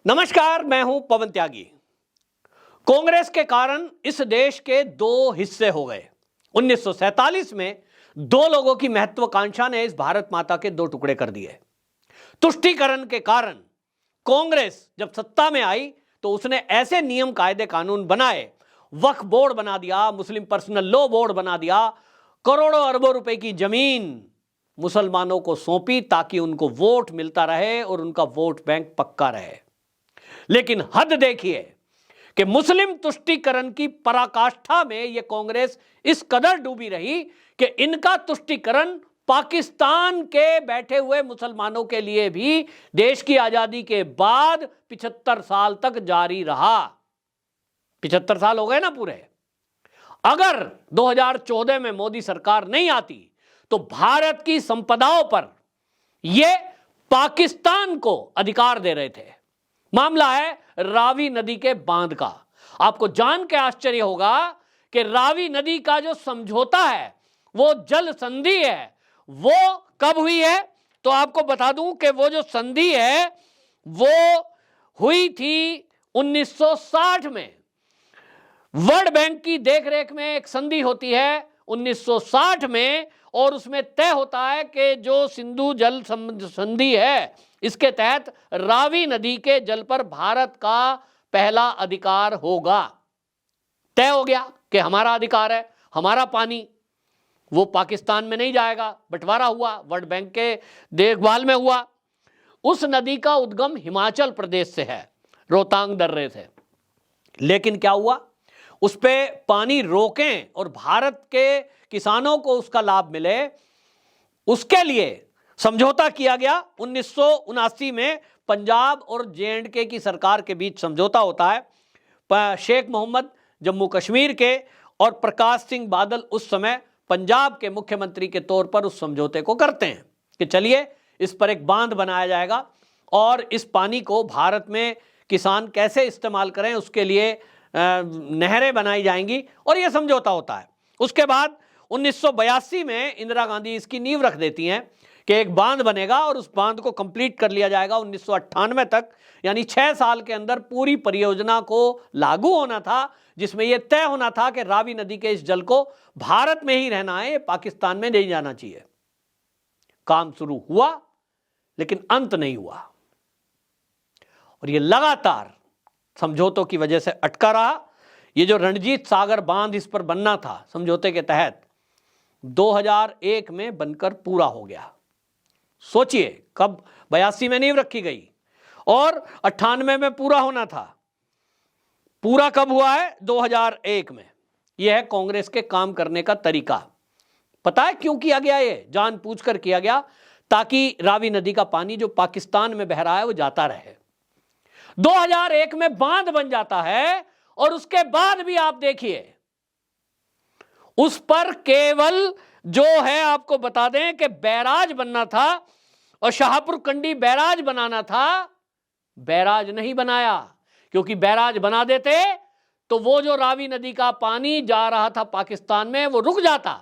नमस्कार, मैं हूं पवन त्यागी। कांग्रेस के कारण इस देश के दो हिस्से हो गए। 1947 में दो लोगों की महत्वाकांक्षा ने इस भारत माता के दो टुकड़े कर दिए। तुष्टीकरण के कारण कांग्रेस जब सत्ता में आई तो उसने ऐसे नियम कायदे कानून बनाए, वक्फ बोर्ड बना दिया, मुस्लिम पर्सनल लॉ बोर्ड बना दिया, करोड़ों अरबों रुपए की जमीन मुसलमानों को सौंपी ताकि उनको वोट मिलता रहे और उनका वोट बैंक पक्का रहे। लेकिन हद देखिए कि मुस्लिम तुष्टीकरण की पराकाष्ठा में यह कांग्रेस इस कदर डूबी रही कि इनका तुष्टीकरण पाकिस्तान के बैठे हुए मुसलमानों के लिए भी देश की आजादी के बाद 75 साल तक जारी रहा। 75 साल हो गए ना पूरे। अगर 2014 में मोदी सरकार नहीं आती तो भारत की संपदाओं पर यह पाकिस्तान को अधिकार दे रहे थे। मामला है रावी नदी के बांध का। आपको जान के आश्चर्य होगा कि रावी नदी का जो समझौता है, वो जल संधि है, वो कब हुई है? तो आपको बता दूं कि वो जो संधि है वो हुई थी 1960 में। वर्ल्ड बैंक की देखरेख में एक संधि होती है 1960 में, और उसमें तय होता है कि जो सिंधु जल संधि है, इसके तहत रावी नदी के जल पर भारत का पहला अधिकार होगा। तय हो गया कि हमारा अधिकार है, हमारा पानी वो पाकिस्तान में नहीं जाएगा। बंटवारा हुआ, वर्ल्ड बैंक के देखभाल में हुआ। उस नदी का उद्गम हिमाचल प्रदेश से है, रोहतांग दर्रे से। लेकिन क्या हुआ, उस पे पानी रोकें और भारत के किसानों को उसका लाभ मिले, उसके लिए समझौता किया गया। 1979 में पंजाब और जे&के की सरकार के बीच समझौता होता है। शेख मोहम्मद जम्मू कश्मीर के और प्रकाश सिंह बादल उस समय पंजाब के मुख्यमंत्री के तौर पर उस समझौते को करते हैं कि चलिए इस पर एक बांध बनाया जाएगा और इस पानी को भारत में किसान कैसे इस्तेमाल करें उसके लिए नहरें बनाई जाएंगी, और यह समझौता होता है। उसके बाद 1982 में इंदिरा गांधी इसकी नींव रख देती हैं कि एक बांध बनेगा और उस बांध को कंप्लीट कर लिया जाएगा 1998 तक, यानी 6 साल के अंदर पूरी परियोजना को लागू होना था, जिसमें यह तय होना था कि रावी नदी के इस जल को भारत में ही रहना है, पाकिस्तान में नहीं जाना चाहिए। काम शुरू हुआ लेकिन अंत नहीं हुआ, और यह लगातार समझौतों की वजह से अटका रहा। ये जो रणजीत सागर बांध इस पर बनना था समझौते के तहत, 2001 में बनकर पूरा हो गया। सोचिए, कब 82 में नींव रखी गई और 98 में पूरा होना था। पूरा कब हुआ है? 2001 में। यह है कांग्रेस के काम करने का तरीका। पता है क्यों किया गया? ये जानबूझकर किया गया ताकि रावी नदी का पानी जो पाकिस्तान में बह रहा है वो जाता रहे। 2001 में बांध बन जाता है और उसके बाद भी आप देखिए उस पर केवल जो है, आपको बता दें कि बैराज बनना था और शाहपुर कंडी बैराज बनाना था। बैराज नहीं बनाया, क्योंकि बैराज बना देते तो वो जो रावी नदी का पानी जा रहा था पाकिस्तान में वो रुक जाता,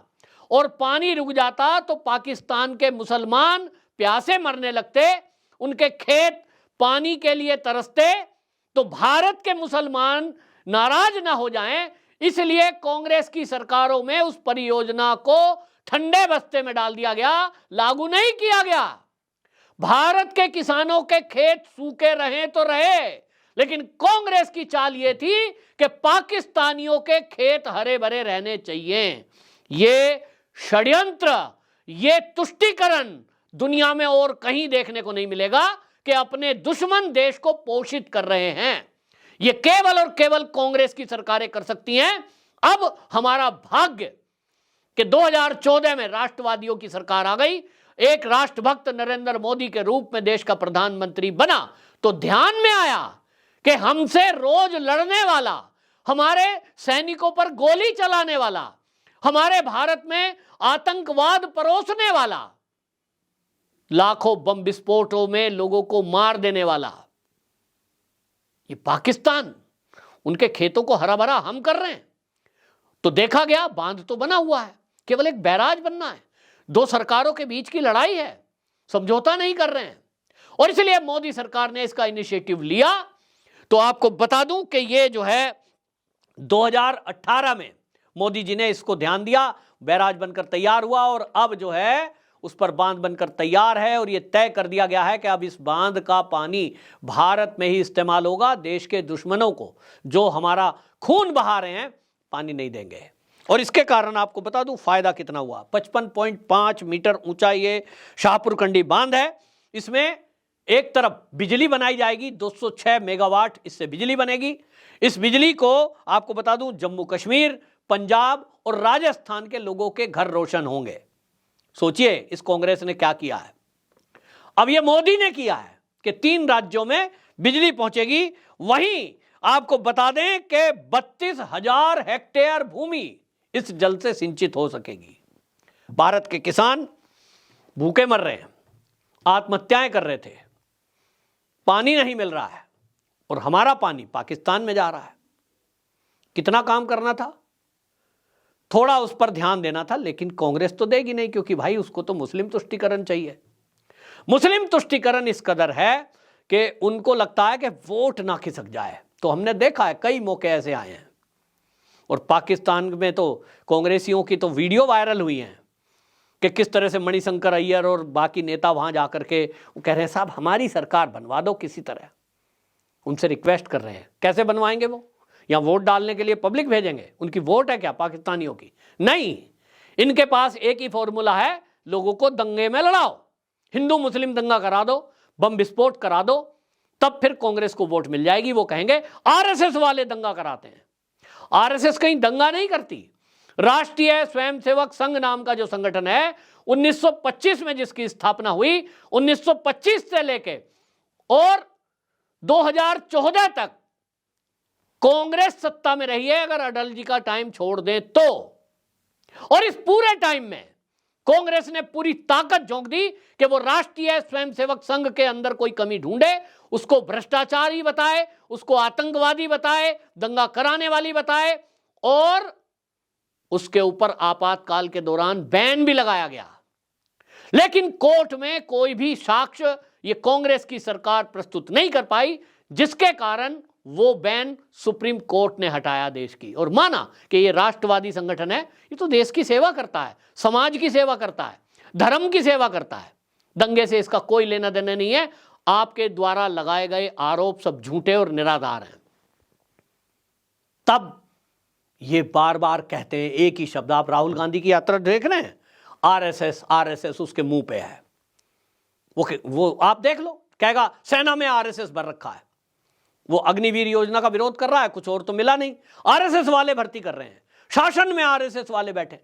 और पानी रुक जाता तो पाकिस्तान के मुसलमान प्यासे मरने लगते, उनके खेत पानी के लिए तरसते, तो भारत के मुसलमान नाराज ना हो जाएं, इसलिए कांग्रेस की सरकारों में उस परियोजना को ठंडे बस्ते में डाल दिया गया, लागू नहीं किया गया। भारत के किसानों के खेत सूखे रहे तो रहे, लेकिन कांग्रेस की चाल यह थी कि पाकिस्तानियों के खेत हरे भरे रहने चाहिए। ये षड्यंत्र, ये तुष्टीकरण दुनिया में और कहीं देखने को नहीं मिलेगा कि अपने दुश्मन देश को पोषित कर रहे हैं। ये केवल और केवल कांग्रेस की सरकारें कर सकती हैं। अब हमारा भाग्य कि 2014 में राष्ट्रवादियों की सरकार आ गई, एक राष्ट्रभक्त नरेंद्र मोदी के रूप में देश का प्रधानमंत्री बना, तो ध्यान में आया कि हमसे रोज लड़ने वाला, हमारे सैनिकों पर गोली चलाने वाला, हमारे भारत में आतंकवाद परोसने वाला, लाखों बम विस्फोटों में लोगों को मार देने वाला, ये पाकिस्तान, उनके खेतों को हरा भरा हम कर रहे हैं। तो देखा गया बांध तो बना हुआ है, केवल एक बैराज बनना है। दो सरकारों के बीच की लड़ाई है, समझौता नहीं कर रहे हैं। और इसलिए मोदी सरकार ने इसका इनिशिएटिव लिया। तो आपको बता दूं कि ये जो है 2018 में मोदी जी ने इसको ध्यान दिया, बैराज बनकर तैयार हुआ और अब जो है उस पर बांध बनकर तैयार है। और यह तय कर दिया गया है कि अब इस बांध का पानी भारत में ही इस्तेमाल होगा। देश के दुश्मनों को जो हमारा खून बहा रहे हैं पानी नहीं देंगे। और इसके कारण आपको बता दूं फायदा कितना हुआ। 55.5 मीटर ऊंचा ये शाहपुर कंडी बांध है। इसमें एक तरफ बिजली बनाई जाएगी, 206 मेगावाट इससे बिजली बनेगी। इस बिजली को आपको बता दूं जम्मू कश्मीर, पंजाब और राजस्थान के लोगों के घर रोशन होंगे। सोचिए इस कांग्रेस ने क्या किया है। अब यह मोदी ने किया है कि 3 राज्यों में बिजली पहुंचेगी। वहीं आपको बता दें कि 32,000 हेक्टेयर भूमि इस जल से सिंचित हो सकेगी। भारत के किसान भूखे मर रहे हैं, आत्महत्याएं कर रहे थे, पानी नहीं मिल रहा है और हमारा पानी पाकिस्तान में जा रहा है। कितना काम करना था, थोड़ा उस पर ध्यान देना था, लेकिन कांग्रेस तो देगी नहीं, क्योंकि भाई उसको तो मुस्लिम तुष्टीकरण चाहिए। मुस्लिम तुष्टीकरण इस कदर है कि उनको लगता है कि वोट ना खिसक जाए। तो हमने देखा है कई मौके ऐसे आए हैं और पाकिस्तान में तो कांग्रेसियों की तो वीडियो वायरल हुई हैं कि किस तरह से मणिशंकर अय्यर और बाकी नेता वहां जाकर के वो कह रहे हैं साहब हमारी सरकार बनवा दो किसी तरह। उनसे रिक्वेस्ट कर रहे हैं। कैसे बनवाएंगे वो? या वोट डालने के लिए पब्लिक भेजेंगे? उनकी वोट है क्या पाकिस्तानियों की? नहीं, इनके पास एक ही फॉर्मूला है, लोगों को दंगे में लड़ाओ, हिंदू मुस्लिम दंगा करा दो, बम विस्फोट करा दो, तब फिर कांग्रेस को वोट मिल जाएगी। वो कहेंगे आरएसएस वाले दंगा कराते हैं। आरएसएस कहीं दंगा नहीं करती। राष्ट्रीय स्वयंसेवक संघ नाम का जो संगठन है 1925 में जिसकी स्थापना हुई, 1925 से लेके और 2014 तक कांग्रेस सत्ता में रही है, अगर अटल जी का टाइम छोड़ दे तो। और इस पूरे टाइम में कांग्रेस ने पूरी ताकत झोंक दी कि वो राष्ट्रीय स्वयंसेवक संघ के अंदर कोई कमी ढूंढे, उसको भ्रष्टाचारी बताए, उसको आतंकवादी बताए, दंगा कराने वाली बताए, और उसके ऊपर आपातकाल के दौरान बैन भी लगाया गया। लेकिन कोर्ट में कोई भी साक्ष्य ये कांग्रेस की सरकार प्रस्तुत नहीं कर पाई, जिसके कारण वो बैन सुप्रीम कोर्ट ने हटाया देश की, और माना कि ये राष्ट्रवादी संगठन है, ये तो देश की सेवा करता है, समाज की सेवा करता है, धर्म की सेवा करता है। दंगे से इसका कोई लेना देना नहीं है। आपके द्वारा लगाए गए आरोप सब झूठे और निराधार हैं। तब ये बार बार कहते हैं एक ही शब्द। आप राहुल गांधी की यात्रा देख रहे हैं, आरएसएस आरएसएस उसके मुंह पे है। वो आप देख लो, कहेगा सेना में आरएसएस भर रखा है। वो अग्निवीर योजना का विरोध कर रहा है, कुछ और तो मिला नहीं, आरएसएस वाले भर्ती कर रहे हैं। शासन में आरएसएस वाले बैठे।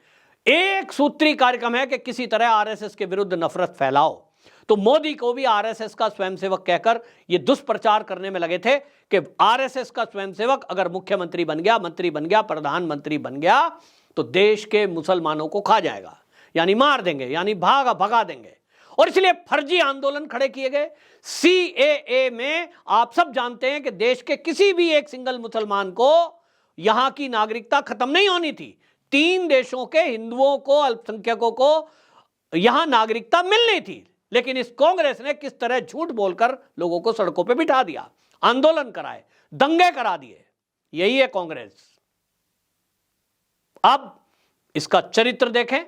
एक सूत्री कार्यक्रम है कि किसी तरह आरएसएस के विरुद्ध नफरत फैलाओ। तो मोदी को भी आरएसएस का स्वयंसेवक कहकर ये दुष्प्रचार करने में लगे थे कि आरएसएस का स्वयंसेवक अगर मुख्यमंत्री बन गया, मंत्री बन गया, प्रधानमंत्री बन गया तो देश के मुसलमानों को खा जाएगा, यानी मार देंगे, यानी भगा देंगे। और इसलिए फर्जी आंदोलन खड़े किए गए। सीएए में आप सब जानते हैं कि देश के किसी भी एक सिंगल मुसलमान को यहां की नागरिकता खत्म नहीं होनी थी। 3 देशों के हिंदुओं को, अल्पसंख्यकों को यहां नागरिकता मिलनी थी। लेकिन इस कांग्रेस ने किस तरह झूठ बोलकर लोगों को सड़कों पे बिठा दिया, आंदोलन कराए, दंगे करा दिए। यही है कांग्रेस। अब इसका चरित्र देखें।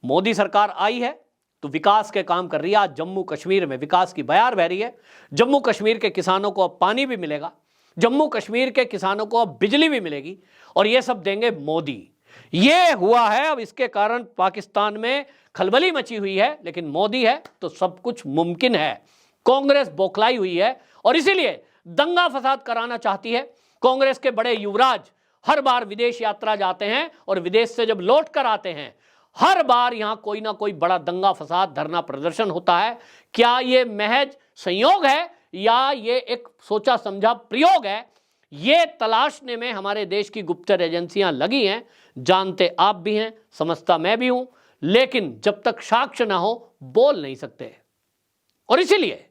मोदी सरकार आई है तो विकास के काम कर रही है। आज जम्मू कश्मीर में विकास की बयार बह रही है। जम्मू कश्मीर के किसानों को अब पानी भी मिलेगा, जम्मू कश्मीर के किसानों को अब बिजली भी मिलेगी, और यह सब देंगे मोदी। ये हुआ है। अब इसके कारण पाकिस्तान में खलबली मची हुई है, लेकिन मोदी है तो सब कुछ मुमकिन है। कांग्रेस बौखलाई हुई है और इसीलिए दंगा फसाद कराना चाहती है। कांग्रेस के बड़े युवराज हर बार विदेश यात्रा जाते हैं और विदेश से जब लौट कर आते हैं, हर बार यहां कोई ना कोई बड़ा दंगा फसाद, धरना प्रदर्शन होता है। क्या यह महज संयोग है या ये एक सोचा समझा प्रयोग है? ये तलाशने में हमारे देश की गुप्तचर एजेंसियां लगी हैं। जानते आप भी हैं, समझता मैं भी हूं, लेकिन जब तक साक्ष्य ना हो बोल नहीं सकते। और इसीलिए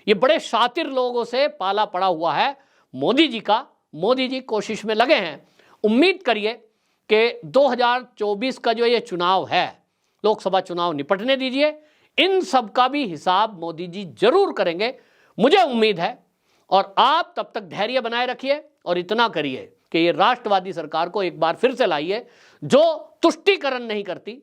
ये बड़े शातिर लोगों से पाला पड़ा हुआ है मोदी जी का। मोदी जी कोशिश में लगे हैं। उम्मीद करिए कि 2024 का जो ये चुनाव है, लोकसभा चुनाव निपटने दीजिए, इन सब का भी हिसाब मोदी जी जरूर करेंगे। मुझे उम्मीद है, और आप तब तक धैर्य बनाए रखिए और इतना करिए कि ये राष्ट्रवादी सरकार को एक बार फिर से लाइए, जो तुष्टीकरण नहीं करती,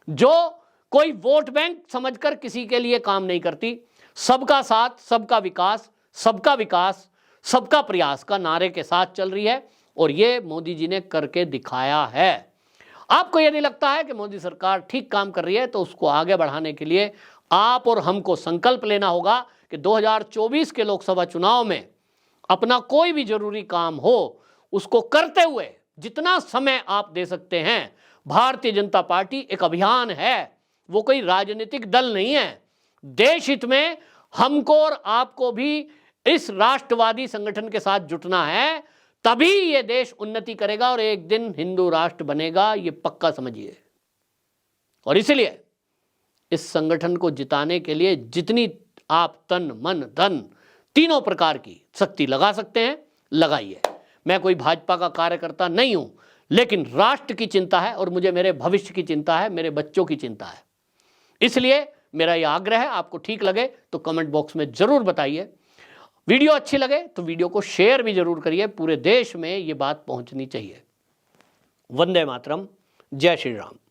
जो कोई वोट बैंक समझकर किसी के लिए काम नहीं करती, सबका साथ, सबका विकास, सबका विकास, सबका प्रयास का नारे के साथ चल रही है। और ये मोदी जी ने करके दिखाया है। आपको यदि लगता है कि मोदी सरकार ठीक काम कर रही है, तो उसको आगे बढ़ाने के लिए आप और हमको संकल्प लेना होगा कि 2024 के लोकसभा चुनाव में अपना कोई भी जरूरी काम हो, उसको करते हुए जितना समय आप दे सकते हैं, भारतीय जनता पार्टी एक अभियान है, वो कोई राजनीतिक दल नहीं है। देश हित में हमको और आपको भी इस राष्ट्रवादी संगठन के साथ जुटना है, तभी ये देश उन्नति करेगा और एक दिन हिंदू राष्ट्र बनेगा, ये पक्का समझिए। और इसलिए इस संगठन को जिताने के लिए जितनी आप तन मन धन तीनों प्रकार की शक्ति लगा सकते हैं, लगाइए। मैं कोई भाजपा का कार्यकर्ता नहीं हूं, लेकिन राष्ट्र की चिंता है और मुझे मेरे भविष्य की चिंता है, मेरे बच्चों की चिंता है। इसलिए मेरा यह आग्रह है, आपको ठीक लगे तो कमेंट बॉक्स में जरूर बताइए। वीडियो अच्छी लगे तो वीडियो को शेयर भी जरूर करिए, पूरे देश में ये बात पहुंचनी चाहिए। वंदे मातरम, जय श्री राम।